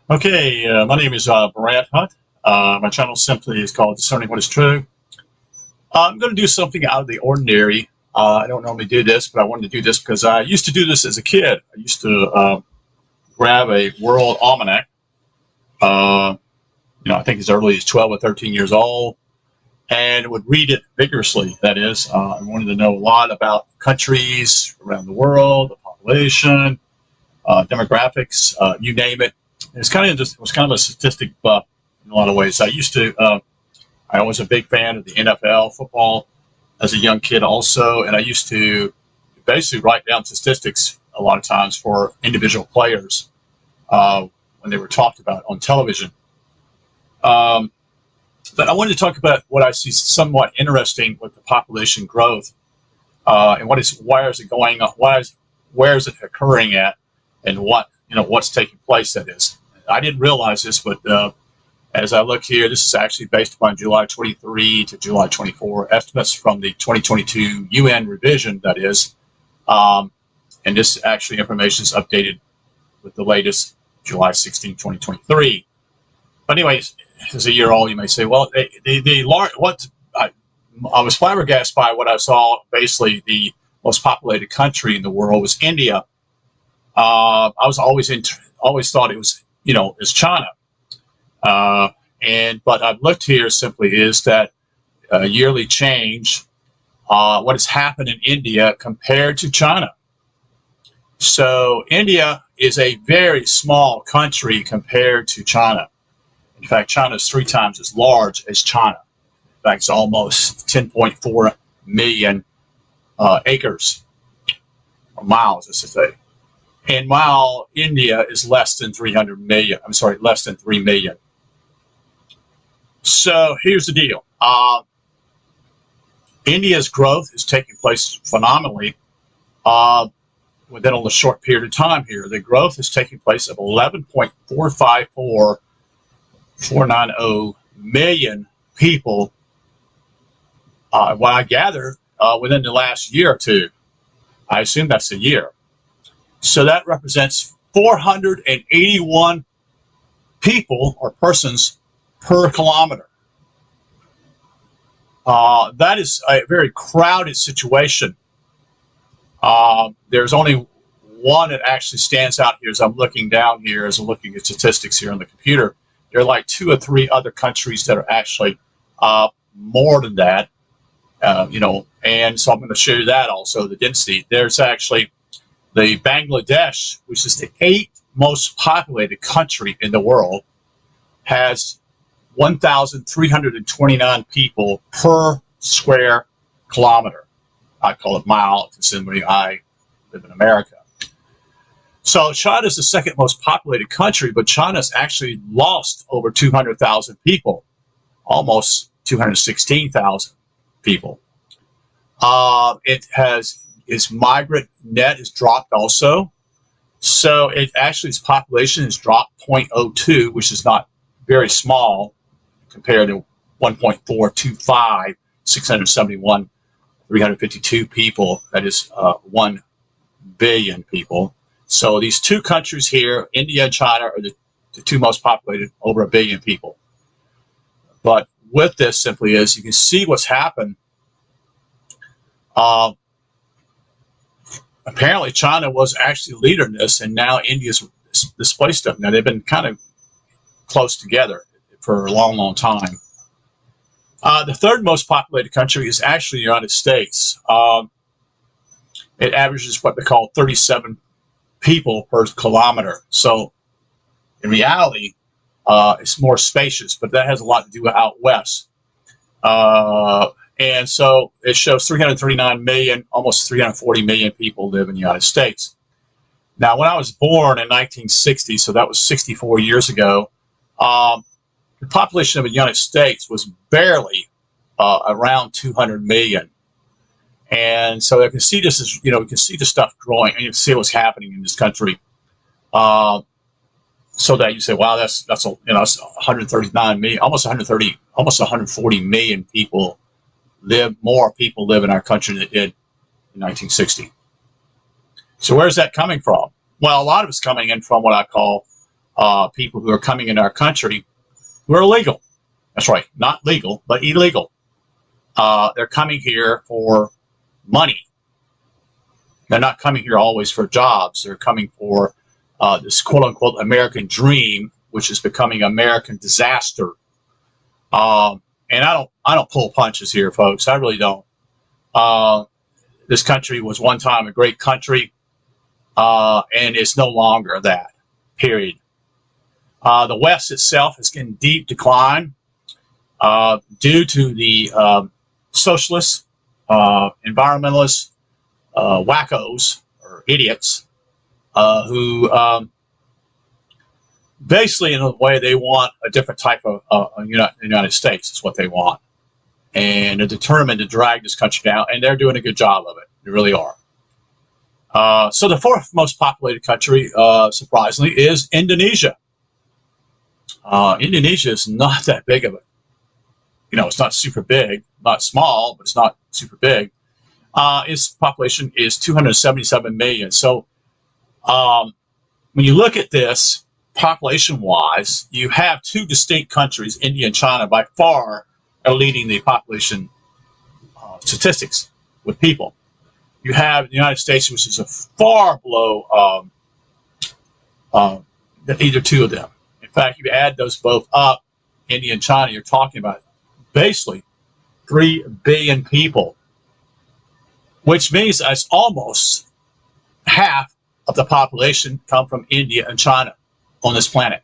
Okay, my name is Brad Hunt. My channel simply is called Discerning What is True. I'm going to do something out of the ordinary. I don't normally do this, but I wanted to do this because I used to do this as a kid. I used to grab a World Almanac, I think as early as 12 or 13 years old, and would read it vigorously. That is, I wanted to know a lot about countries around the world, the population, demographics, you name it. It's kind of just was kind of a statistic buff in a lot of ways. I was a big fan of the NFL football as a young kid also, and I used to basically write down statistics a lot of times for individual players when they were talked about on television. But I wanted to talk about what I see somewhat interesting with the population growth and where is it going on, where is it occurring at, and what's taking place. That is, I didn't realize this, but as I look here, this is actually based upon July 23 to July 24 estimates from the 2022 UN revision. That is, and this actually information is updated with the latest July 16, 2023. But anyways, as a year old, you may say, well, I was flabbergasted by what I saw. Basically, the most populated country in the world was India. I was always thought it was, is China. But I've looked here simply is that yearly change, what has happened in India compared to China. So India is a very small country compared to China. In fact, China is 3 times as large as China. In fact, it's almost 10.4 million acres, or miles, as I say. And while India is less than 300 million, less than 3 million. So here's the deal. India's growth is taking place phenomenally within a short period of time here. The growth is taking place of 11.490 million people, what I gather, within the last year or two. I assume that's a year. So that represents 481 people or persons per kilometer. That is a very crowded situation. There's only one that actually stands out here as I'm looking down here, as I'm looking at statistics here on the computer. There are like 2 or 3 other countries that are actually more than that, and so I'm going to show you that also, the density. There's actually the Bangladesh, which is the 8th most populated country in the world, has 1,329 people per square kilometer. I call it mile, considering I live in America. So China is the 2nd most populated country, but China's actually lost over 200,000 people, almost 216,000 people. Its migrant net is dropped also. So its population has dropped 0.02, which is not very small compared to 1.425, 671, 352 people. That is 1 billion people. So these 2 countries here, India and China, are the 2 most populated, over 1 billion people. But with this simply is, you can see what's happened. Apparently China was actually leader in this, and now India's displaced them. Now they've been kind of close together for a long, long time. The 3rd most populated country is actually the United States. It averages what they call 37 people per kilometer. So in reality, it's more spacious, but that has a lot to do with out west. And so it shows 339 million, almost 340 million people live in the United States. Now, when I was born in 1960, so that was 64 years ago, the population of the United States was barely around 200 million. And so you can see this is, we can see the stuff growing, and you can see what's happening in this country. So that you say, wow, that's 139 million, almost 140 million people more people live in our country than did in 1960. So where's that coming from? Well, a lot of it's coming in from what I call people who are coming in our country who are illegal. That's right, not legal, but illegal. They're coming here for money. They're not coming here always for jobs. They're coming for this quote-unquote American dream, which is becoming American disaster. And I don't pull punches here, folks. I really don't. This country was one time a great country, and it's no longer that. Period. The West itself is in deep decline due to the socialists, environmentalists, wackos or idiots who basically, in a way, they want a different type of United States is what they want. And they're determined to drag this country down, and they're doing a good job of it. They really are. So the fourth most populated country, surprisingly, is Indonesia. Indonesia is not that big of a, it's not super big, not small, but it's not super big. Its population is 277 million. So when you look at this population-wise, you have two distinct countries, India and China, by far are leading the population statistics with people. You have the United States, which is a far below either two of them. In fact, if you add those both up, India and China, you're talking about basically 3 billion people, which means that's almost half of the population come from India and China on this planet.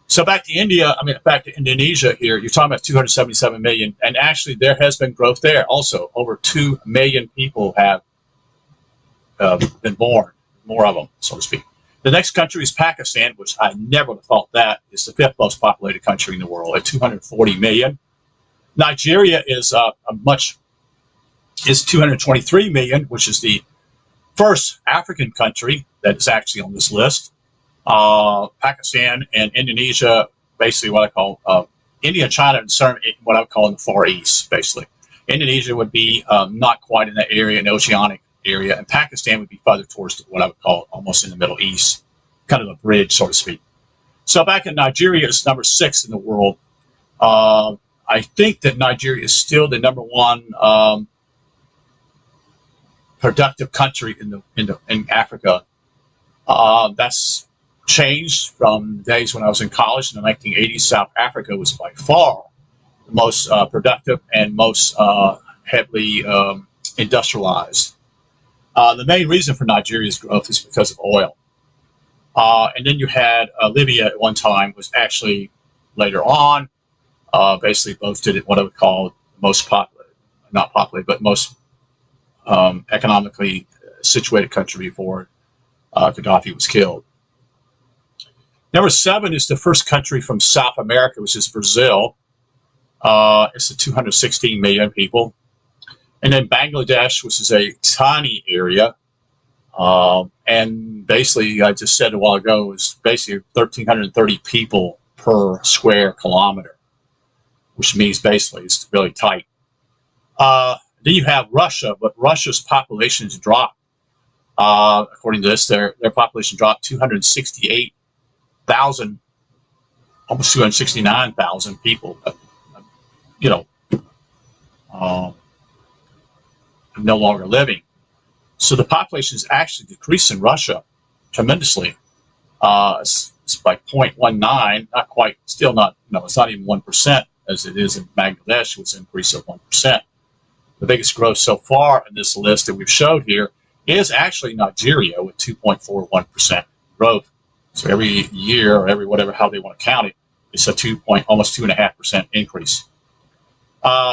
So back to Indonesia here, you're talking about 277 million, and actually there has been growth there also. Over 2 million people have been born, more of them, so to speak. The next country is Pakistan, which I never would have thought that is the 5th most populated country in the world at 240 million. Nigeria is 223 million, which is the first African country that is actually on this list. Pakistan and Indonesia, basically what I call India and China, what I would call in the Far East, basically. Indonesia would be not quite in that area, an oceanic area, and Pakistan would be further towards what I would call almost in the Middle East, kind of a bridge, so to speak. So back in Nigeria is number 6 in the world. I think that Nigeria is still the number 1 productive country in Africa. That's changed from the days when I was in college in the 1980s. South Africa was by far the most productive and most heavily industrialized. The main reason for Nigeria's growth is because of oil. And then you had Libya at one time, was actually later on basically boasted what I would call most popular, not popular, but most economically situated country before Gaddafi was killed. Number 7 is the first country from South America, which is Brazil. It's 216 million people. And then Bangladesh, which is a tiny area. And basically, I just said a while ago, is basically 1,330 people per square kilometer, which means basically it's really tight. Then you have Russia, but Russia's population has dropped. According to this, their population dropped 268,000, almost 269,000 people. No longer living. So the population is actually decreased in Russia tremendously. It's by 0.19, not quite, still not, it's not even 1% as it is in Bangladesh, which is an increase of 1%. The biggest growth so far in this list that we've showed here is actually Nigeria with 2.41% growth. So every year or every whatever, how they want to count it, it's a almost 2.5% increase.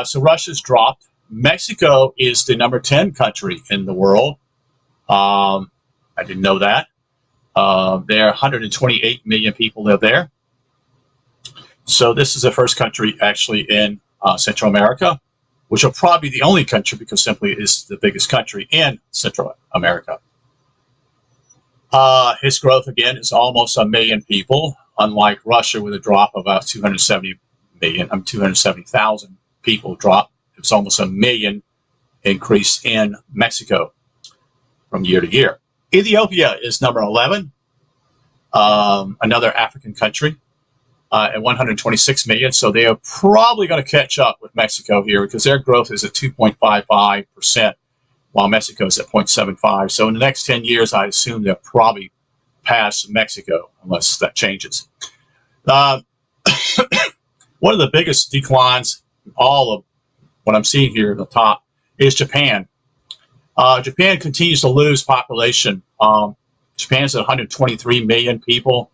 So Russia's dropped. Mexico is the number 10 country in the world. I didn't know that. There are 128 million people live there. So this is the first country actually in Central America, which will probably be the only country because simply is the biggest country in Central America. His growth, again, is almost 1 million people, unlike Russia with a drop of about 270,000 people drop. It's almost 1 million increase in Mexico from year to year. Ethiopia is number 11, another African country, at 126 million. So they are probably going to catch up with Mexico here because their growth is at 2.55%, while Mexico is at 0.75. So in the next 10 years, I assume they'll probably pass Mexico unless that changes. One of the biggest declines, all of what I'm seeing here at the top, is Japan. Japan continues to lose population. Japan's at 123 million people.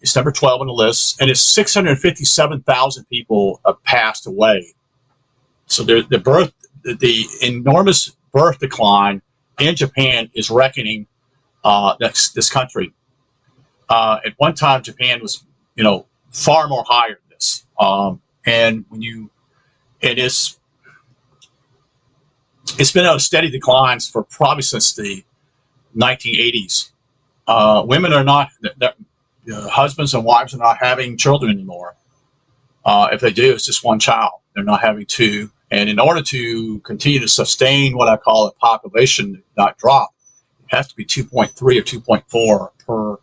It's number 12 on the list, and it's 657,000 people have passed away. So the enormous birth decline in Japan is reckoning this country. At one time, Japan was, far more higher than this. And it's been on steady declines for probably since the 1980s. Women are not, husbands and wives are not having children anymore. If they do, it's just one child. They're not having two. And in order to continue to sustain what I call a population, not drop, it has to be 2.3 or 2.4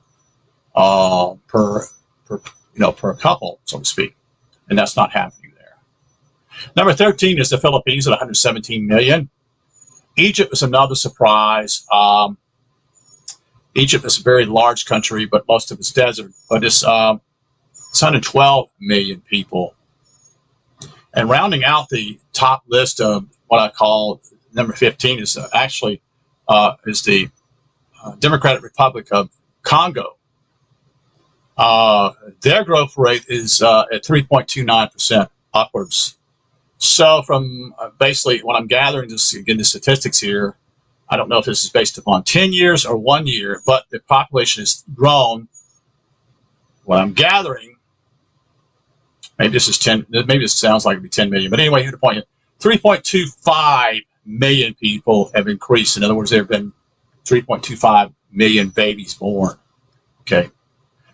per couple, so to speak. And that's not happening there. Number 13 is the Philippines at 117 million. Egypt is another surprise. Egypt is a very large country, but most of it's desert. But it's 112 million people. And rounding out the top list of what I call number 15 is actually is the Democratic Republic of Congo. Their growth rate is at 3.29% upwards. So from basically what I'm gathering, just again the statistics here, I don't know if this is based upon 10 years or 1 year, but the population has grown. What I'm gathering, maybe this is 10, maybe this sounds like it'd be 10 million, but anyway, here's the point. 3.25 million people have increased. In other words, there have been 3.25 million babies born. Okay.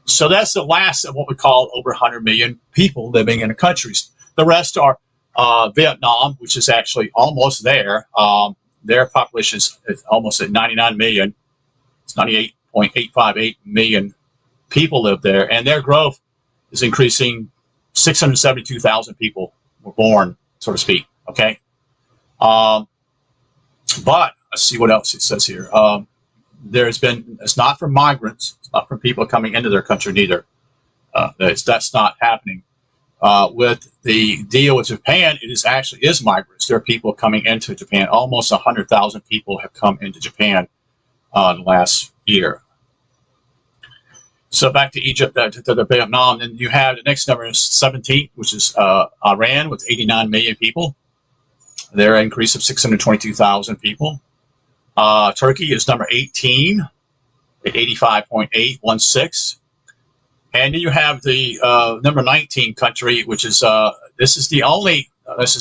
So that's the last of what we call over 100 million people living in the countries. The rest are Vietnam, which is actually almost there. Their population is almost at 99 million. It's 98.858 million people live there, and their growth is increasing. 672,000 people were born, so to speak. Okay, but let's see what else it says here. It's not for migrants. It's not for people coming into their country neither. That's not happening. With the deal with Japan, it is migrants. There are people coming into Japan. Almost 100,000 people have come into Japan last year. So back to Egypt, to the Vietnam, and you have the next number is 17, which is Iran with 89 million people. Their increase of 622,000 people. Turkey is number 18 at 85.816. And then you have the number 19 country, which is, this is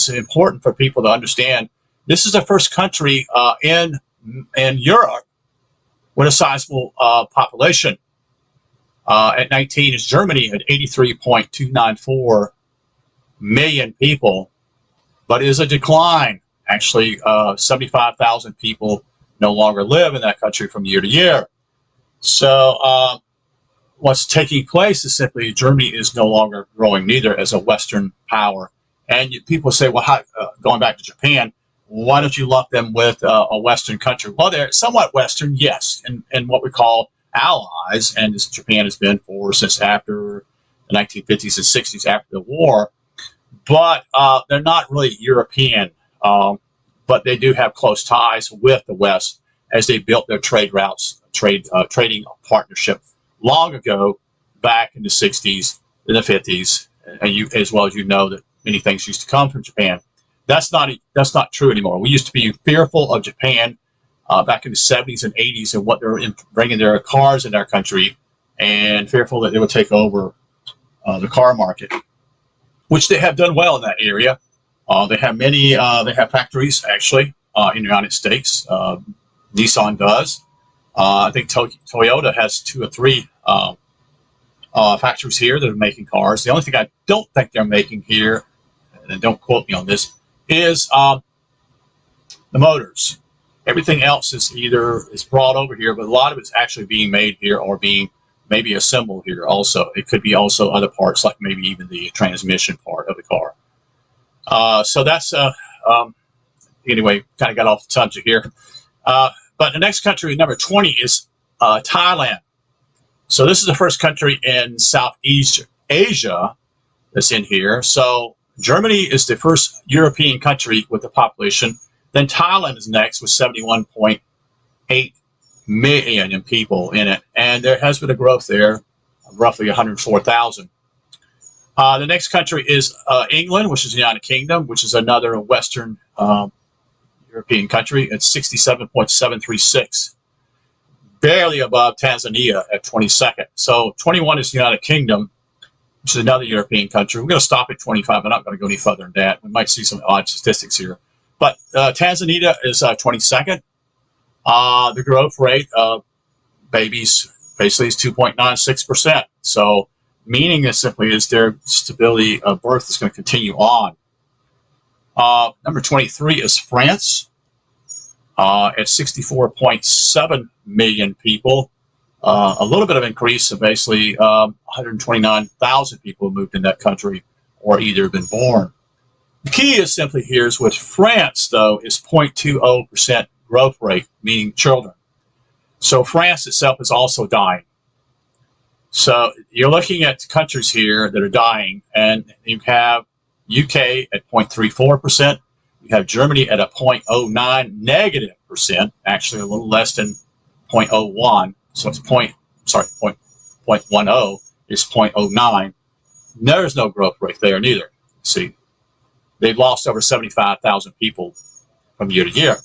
important for people to understand. This is the first country in Europe with a sizable population. At 19 is Germany at 83.294 million people, but it is a decline. Actually, 75,000 people no longer live in that country from year to year. So what's taking place is simply Germany is no longer growing neither as a Western power. And people say, well, going back to Japan, why don't you lump them with a Western country? Well, they're somewhat Western, yes, and what we call allies, and as Japan has been since after the 1950s and 60s after the war. But they're not really European, but they do have close ties with the West as they built their trade routes, trading partnership long ago, back in the 60s, in the 50s, and you, as well as you know, that many things used to come from Japan. That's not true anymore. We used to be fearful of Japan back in the 70s and 80s and what they're bringing their cars in our country, and fearful that they would take over the car market, which they have done well in that area. They have many. They have factories actually in the United States. Nissan does. I think Toyota has 2 or 3 factories here that are making cars. The only thing I don't think they're making here, and don't quote me on this, is the motors. Everything else is brought over here, but a lot of it's actually being made here or being maybe assembled here also. It could be also other parts, like maybe even the transmission part of the car. So that's, anyway, kind of got off the subject here. But the next country, number 20, is Thailand. So this is the first country in Southeast Asia that's in here. So Germany is the first European country with the population. Then Thailand is next with 71.8 million people in it. And there has been a growth there of roughly 104,000. The next country is England, which is the United Kingdom, which is another Western European country. It's 67.736. Barely above Tanzania at 22nd. So 21 is the United Kingdom, which is another European country. We're going to stop at 25. I'm not going to go any further than that. We might see some odd statistics here. But Tanzania is 22nd. The growth rate of babies basically is 2.96%. So meaning this simply is their stability of birth is going to continue on. Number 23 is France. At 64.7 million people, a little bit of increase of basically 129,000 people moved in that country or either been born. The key is simply here is with France, though, is 0.20% growth rate, meaning children. So France itself is also dying. So you're looking at countries here that are dying, and you have UK at 0.34%. You have Germany at a 0.09 negative percent, actually a little less than 0.01. So it's 0.10 is 0.09. There's no growth rate there neither. See, they've lost over 75,000 people from year to year.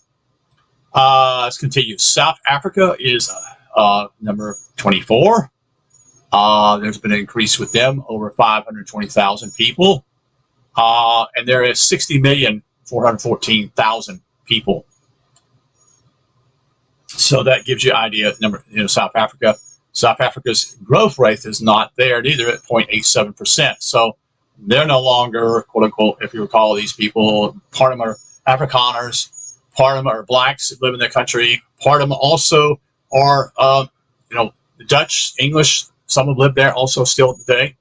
Let's continue. South Africa is number 24. There's been an increase with them over 520,000 people. And there is 60,414,000 people. So that gives you an idea of South Africa. South Africa's growth rate is not there neither at 0.87%. So they're no longer, quote unquote, if you recall, these people, part of them are Afrikaners, part of them are blacks that live in the country, part of them also are, the Dutch, English, some have lived there also still today.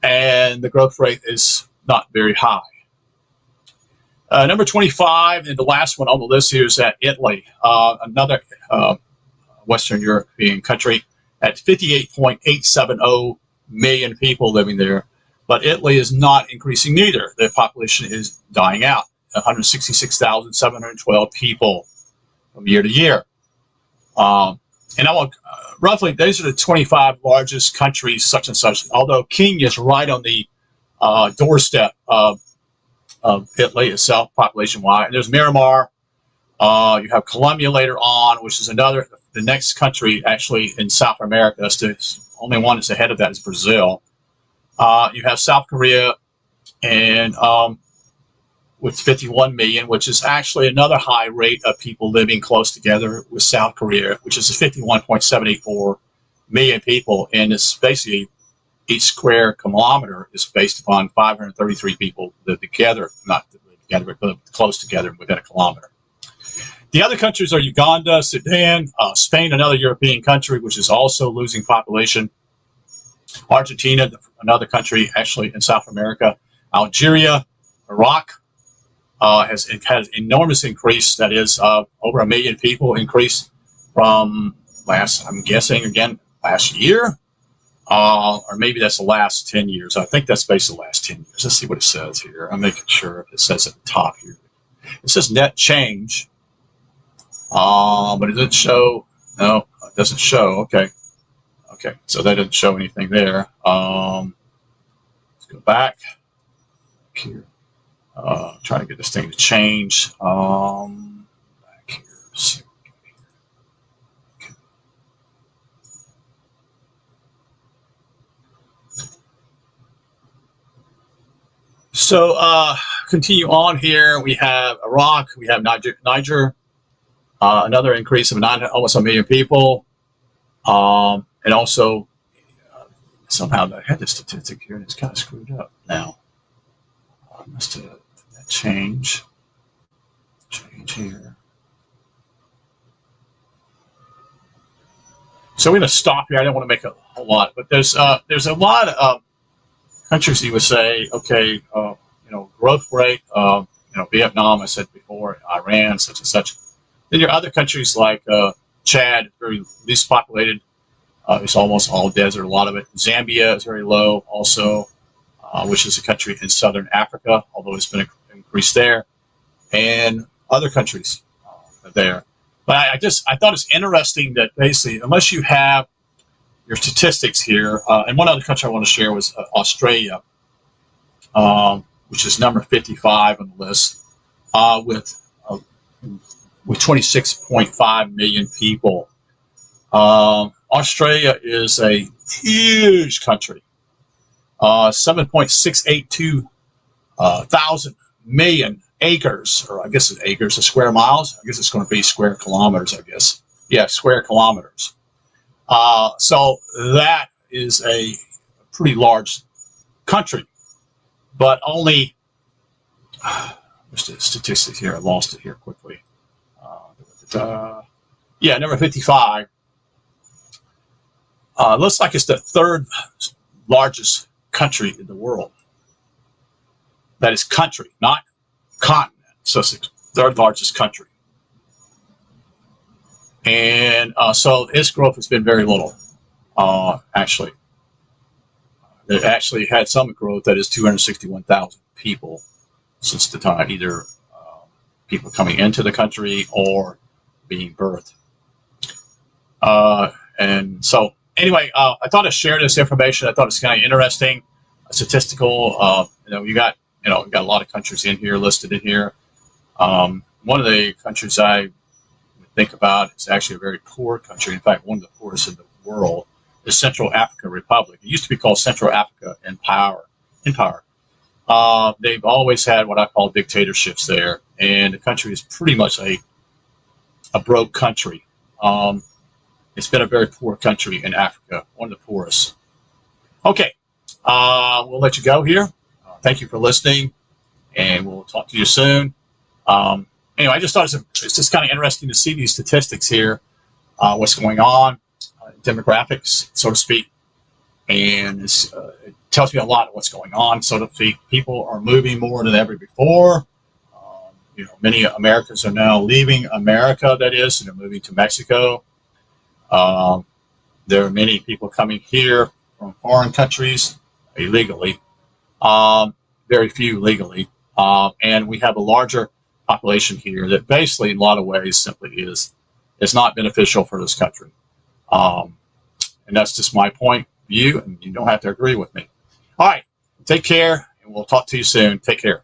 And the growth rate is not very high. Number 25, and the last one on the list here is Italy, another Western European country at 58.870 million people living there. But Italy is not increasing neither. Their population is dying out, 166,712 people from year to year. And I want roughly, these are the 25 largest countries, such and such, although Kenya is right on the doorstep of Italy itself, population-wise. And there's Myanmar. You have Colombia later on, which is the next country actually in South America. That's the only one that's ahead of that is Brazil. You have South Korea, and with 51 million, which is actually another high rate of people living close together with South Korea, which is 51.784 million people. And it's basically each square kilometer is based upon 533 people live together, not live together, but live close together within a kilometer. The other countries are Uganda, Sudan, Spain, another European country, which is also losing population. Argentina, another country actually in South America. Algeria, Iraq has enormous increase. That is over 1 million people increase from last year. Or maybe that's the last 10 years. I think that's basically the last 10 years. Let's see what it says here. I'm making sure it says at the top here. It says net change, but it doesn't show. No, it doesn't show. Okay, so that doesn't show anything there. Let's go back here. Trying to get this thing to change. Back here. Let's see. So continue on here. We have Iraq. We have Niger. Another increase of almost 1 million people. And also, somehow I had this statistic here and it's kind of screwed up now. Must have that change here. So we're going to stop here. I don't want to make a whole lot, but there's a lot of countries you would say, okay, growth rate, Vietnam, I said before, Iran, such and such. Then there are other countries like Chad, very least populated. It's almost all desert, a lot of it. Zambia is very low also, which is a country in southern Africa, although it's been increased there. And other countries there. But I thought it's interesting that basically, unless you have your statistics here, and one other country I want to share was Australia, which is number 55 on the list, with 26.5 million people. Australia is a huge country, 7.682 thousand million acres, or I guess it's acres, square miles. I guess it's going to be square kilometers, I guess. Yeah, square kilometers. So that is a pretty large country, but only, what's the statistics here? I lost it here quickly. Yeah, number 55. Looks like it's the third largest country in the world. That is country, not continent. So it's the third largest country. And so its growth has been very little, actually. It actually had some growth, that is 261,000 people since the time, either people coming into the country or being birthed. And so anyway, I thought I'd share this information. I thought it's kind of interesting, statistical. You got a lot of countries in here, listed in here. One of the countries I think about is actually a very poor country. In fact, one of the poorest in the world is Central African Republic. It used to be called Central Africa Empire. They've always had what I call dictatorships there, and the country is pretty much a broke country. It's been a very poor country in Africa, one of the poorest. Okay, we'll let you go here. Thank you for listening, and we'll talk to you soon. Anyway, I just thought it's just kind of interesting to see these statistics here, what's going on, demographics, so to speak, and it tells me a lot of what's going on, so to speak. People are moving more than ever before. Many Americans are now leaving America, that is, and they're moving to Mexico. There are many people coming here from foreign countries illegally, very few legally, and we have a larger population here that basically in a lot of ways simply is not beneficial for this country. And that's just my point of view, and you don't have to agree with me. All right, take care, and we'll talk to you soon. Take care.